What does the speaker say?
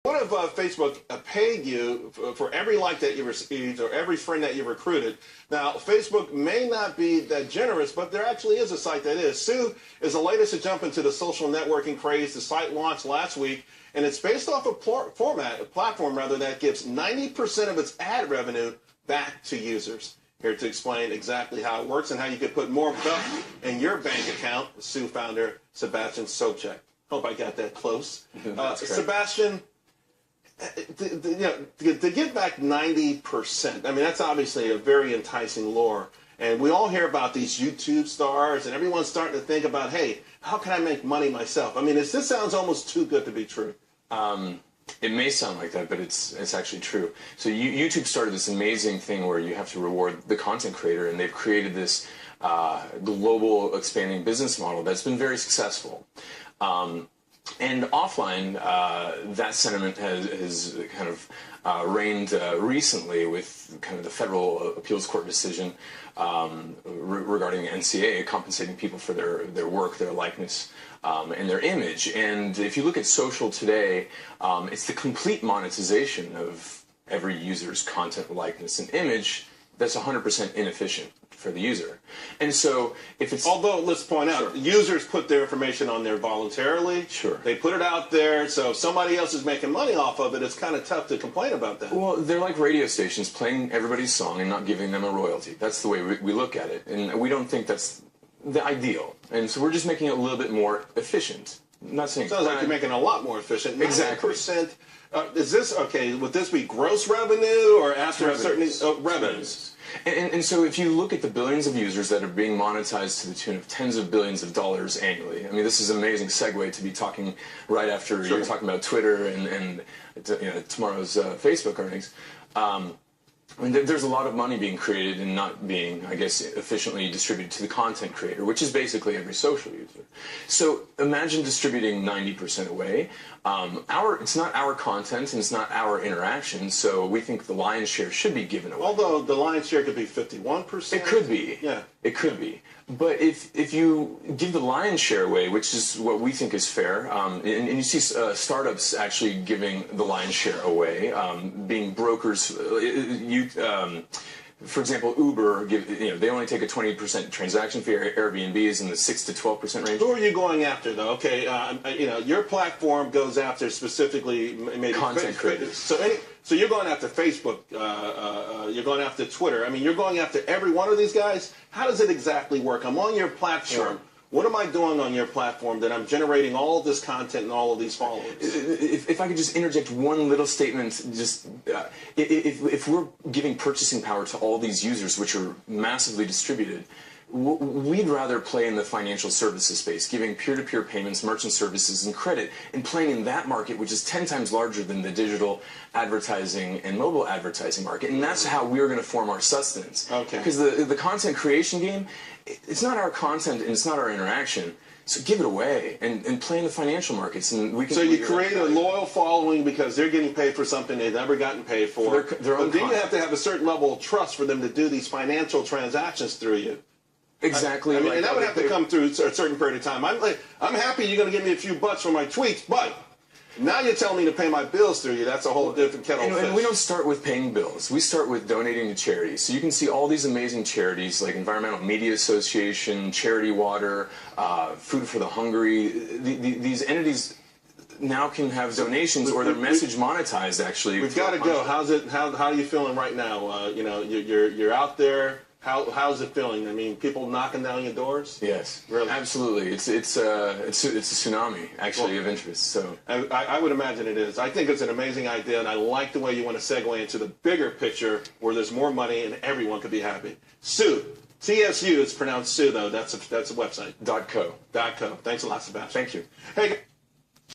What if Facebook paid you for every like that you received or every friend that you recruited? Now, Facebook may not be that generous, but there actually is a site that is. Sue is the latest to jump into the social networking craze. The site launched last week, and it's based off a platform that gives 90% of its ad revenue back to users. Here to explain exactly how it works and how you can put more bucks in your bank account, Sue founder Sebastian Sobczak. Hope I got that close. Sebastian, to give back 90%, I mean, that's obviously a very enticing lure. And we all hear about these YouTube stars, and everyone's starting to think about, hey, how can I make money myself? I mean, this sounds almost too good to be true. It may sound like that, but it's actually true. So YouTube started this amazing thing where you have to reward the content creator, and they've created this global expanding business model that's been very successful. And offline, that sentiment has kind of reigned recently with kind of the federal appeals court decision regarding NCA compensating people for their work, their likeness, and their image. And if you look at social today, it's the complete monetization of every user's content, likeness, and image that's 100% inefficient for the user. And so if it's... Although, let's point out, sure, users put their information on there voluntarily. Sure. They put it out there, so if somebody else is making money off of it, it's kind of tough to complain about that. Well, they're like radio stations playing everybody's song and not giving them a royalty. That's the way we look at it. And we don't think that's the ideal. And so we're just making it a little bit more efficient. I'm not saying... Sounds like you're making it a lot more efficient. Exactly. 90%. Is this, okay, would this be gross revenue or after a certain... revenues? And so if you look at the billions of users that are being monetized to the tune of tens of billions of dollars annually, I mean, this is an amazing segue to be talking right after you're talking about Twitter and tomorrow's Facebook earnings. I mean, there's a lot of money being created and not being, I guess, efficiently distributed to the content creator, which is basically every social user. So imagine distributing 90% away. It's not our content and it's not our interaction, so we think the lion's share should be given away. Although the lion's share could be 51%. It could be. Yeah. It could be. But if you give the lion's share away, which is what we think is fair, and you see startups actually giving the lion's share away, being brokers, for example, Uber, they only take a 20% transaction fee. Airbnb is in the 6 to 12% range. Who are you going after, though? Okay, your platform goes after specifically maybe content creators. So you're going after Facebook, you're going after Twitter. I mean, you're going after every one of these guys. How does it exactly work? I'm on your platform. Sure. What am I doing on your platform that I'm generating all of this content and all of these followers? If I could just interject one little statement, just if we're giving purchasing power to all these users, which are massively distributed, we'd rather play in the financial services space, giving peer-to-peer payments, merchant services, and credit, and playing in that market, which is 10 times larger than the digital advertising and mobile advertising market. And that's how we're going to form our sustenance. Okay. Because the content creation game, it's not our content and it's not our interaction. So give it away and play in the financial markets, and we can. So you create a loyal following because they're getting paid for something they've never gotten paid for. Their own but then you have to have a certain level of trust for them to do these financial transactions through you. Exactly. I mean, and that would have to come through a certain period of time. I'm happy you're going to give me a few bucks for my tweets, but now you're telling me to pay my bills through you. That's a whole different kettle of fish. And we don't start with paying bills. We start with donating to charities. So you can see all these amazing charities like Environmental Media Association, Charity Water, Food for the Hungry. These entities now can have donations or their message monetized. Actually, we've got to go. How are you feeling right now? You're out there. How's it feeling? I mean, people knocking down your doors? Yes, really, absolutely. It's a tsunami actually of interest. So I would imagine it is. I think it's an amazing idea, and I like the way you want to segue into the bigger picture where there's more money and everyone could be happy. Sue, TSU. It's pronounced Sue though. That's a website. .co. .co. Thanks a lot, Sebastian. Thank you. Hey.